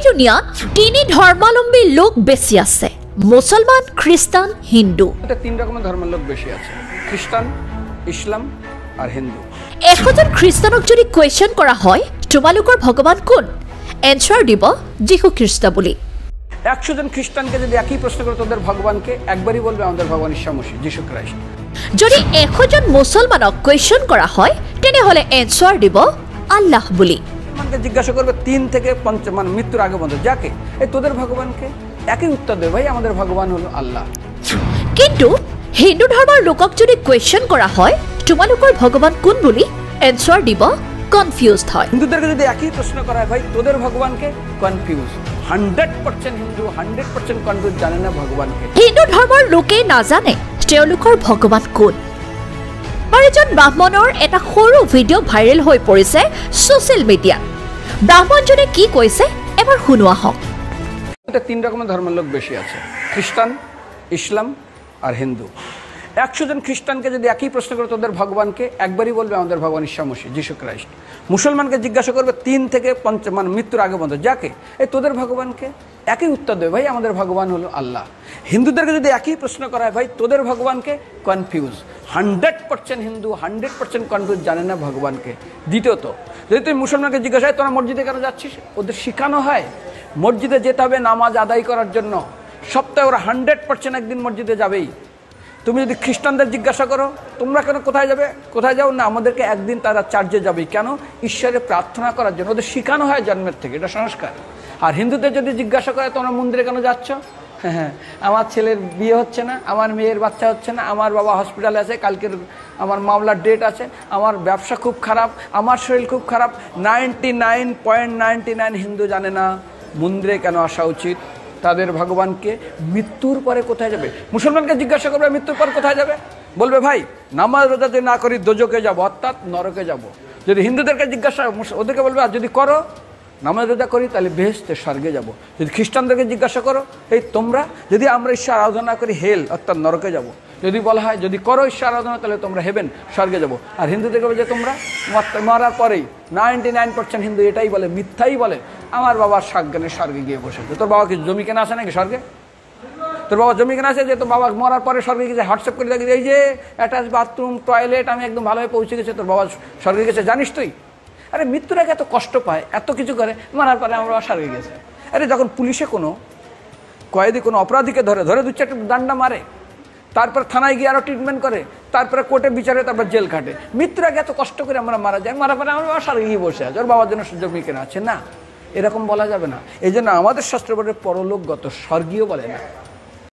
দুনিয়াত তিনি ধর্মাবলম্বী লোক বেশি আছে, মুসলমান, খ্রিস্টান, হিন্দু। তিন রকমের ধর্মের লোক বেশি আছে, খ্রিস্টান, ইসলাম আর হিন্দু। 100 জন খ্রিস্টানক যদি কোয়েশ্চন করা হয় তোমালোকৰ ভগৱান কোন, এনসার দিব যীশু খ্রিস্ট বলি। 100 জন খ্রিস্টানকে যদি একই প্রশ্ন করে তোদের ভগবানকে, একবারই বলবে আমাদের ভগবান ঈশ্বর মসিহ, যীশু খ্রিস্ট। যদি 100 জন মুসলমানক কোয়েশ্চন করা হয় তেনেহলে এনসার দিব আল্লাহ বলি। মুসলমানকে জিজ্ঞাসা করবে 3 থেকে 5 মানে মৃত্যুর আগে পর্যন্ত যাকে, এই তোদের ভগবানকে, একই উত্তর দেবে, ভাই আমাদের ভগবান হলো আল্লাহ। কিন্তু হিন্দু ধর্মের লোকক যদি কোয়েশ্চন করা হয় তোমালোকৰ ভগৱান কোন বলি, এনসার দিব কনফিউজড হয়। হিন্দুদেরকে যদি একই প্রশ্ন করা হয়, ভাই তোদের ভগবানকে, কনফিউজ। 100% হিন্দু 100% কনফিউজ, জানে না ভগবানকে। হিন্দু ধৰ্মৰ লোকে নাজানে তেওঁলোকৰ ভগৱান কোন। এজন ব্ৰাহ্মণৰ এটা সৰু ভিডিঅ' ভাইৰেল হৈ পৰিছে ছ'চিয়েল মিডিয়াত। ব্ৰাহ্মণজনে কি কৈছে এবাৰ শুনোৱা হওক। 3 রকমের ধর্মের লোক বেশি আছে, খ্রিস্টান, ইসলাম আর হিন্দু। 100 জন খ্রিস্টানকে যদি একই প্রশ্ন করে তোদের ভগবানকে, একবারই বলবে আমাদের ভগবান ঈশ্বর মসিহ, যীশু খ্রিস্ট। মুসলমানকে জিজ্ঞাসা করবে 3 থেকে 5 মানে মৃত্যুর আগে পর্যন্ত যাকে, এই তোদের ভগবানকে, একই উত্তর দেবে, ভাই আমাদের ভগবান হলো আল্লাহ। হিন্দুদেরকে যদি একই প্রশ্ন করা হয়, ভাই তোদের ভগবানকে, কনফিউজ। 100% হিন্দু 100% কনফিউজ, জানে না ভগবানকে। দ্বিতীয়ত, যদি তুই মুসলমানকে জিজ্ঞাসা হয় তোরা মসজিদে কেন যাচ্ছিস, ওদের শেখানো হয় মসজিদে যেতে হবে নামাজ আদায় করার জন্য। সপ্তাহে ওরা 100% একদিন মসজিদে যাবেই। তুমি যদি খ্রিস্টানদের জিজ্ঞাসা করো তোমরা কেন কোথায় যাবে, কোথায় যাও না, আমাদেরকে একদিন তারা চার্চে যাবে। কেন? ঈশ্বরে প্রার্থনা করার জন্য, ওদের শেখানো হয় জন্মের থেকে, এটা সংস্কার। আর হিন্দুদের যদি জিজ্ঞাসা করে তোমরা মন্দিরে কেন যাচ্ছ, হ্যাঁ আমার ছেলের বিয়ে হচ্ছে না, আমার মেয়ের বাচ্চা হচ্ছে না, আমার বাবা হসপিটালে আছে, কালকের আমার মামলার ডেট আছে, আমার ব্যবসা খুব খারাপ, আমার শরীর খুব খারাপ। 99.99 হিন্দু জানে না মন্দিরে কেন আসা উচিত, তাদের ভগবানকে মৃত্যুর পরে কোথায় যাবে। মুসলমানকে জিজ্ঞাসা করবে মৃত্যুর পর কোথায় যাবে, বলবে ভাই নামাজ রোজা যদি না করি দোজকে যাব, অর্থাৎ নরকে যাব। যদি হিন্দুদেরকে জিজ্ঞাসা, ওদেরকে বলবে আর যদি করো নামাজ রোজা করি তাহলে বেহেশতে স্বর্গে যাব। যদি খ্রিস্টানদেরকে জিজ্ঞাসা করো, এই তোমরা যদি আমরা ঈশ্বর আরাধনা করি হেল অর্থাৎ নরকে যাব। যদি বলা হয় যদি করো ঈশ্বর আরাধনা তাহলে তোমরা হেবেন স্বর্গে যাব। আর হিন্দুদেরকে বলে যে তোমরা মরার পরেই 99% হিন্দু এটাই বলে, মিথ্যাই বলে, আমার বাবার সাজ্ঞানে স্বর্গে গিয়ে বসেছে। তোর বাবা কি জমি কেনা আছে নাকি স্বর্গে? তোর বাবা জমি কেনা আছে যে তোর বাবা মরার পরে স্বর্গে গেছে, হোয়াটসঅ্যাপ করে দেখি এই যে অ্যাটাচ বাথরুম, টয়লেট, আমি একদম ভালোভাবে পৌঁছে গেছে, তোর বাবা স্বর্গে গেছে, জানিস তুই? আরে মৃত্যুর আগে এত কষ্ট পায়, এত কিছু করে, মারার পরে আমার বাবা স্বর্গে গেছে। আরে যখন পুলিশে কোনো কয়েদি কোনো অপরাধীকে ধরে 2-4টা ডান্ডা মারে, তারপর থানায় গিয়ে আরও ট্রিটমেন্ট করে, তারপরে কোর্টে বিচারে, তারপর জেল কাটে, মৃত্যুর আগে এত কষ্ট করে আমরা মারা যায়, মারা পরে আমার বাবা স্বর্গে গিয়ে বসে আছে, ওর বাবার জন্য জমি কেনা আছে না, এরকম বলা যাবে না। এই জন্য আমাদের শাস্ত্র বলে পরলোকগত, স্বর্গীয় বলে না।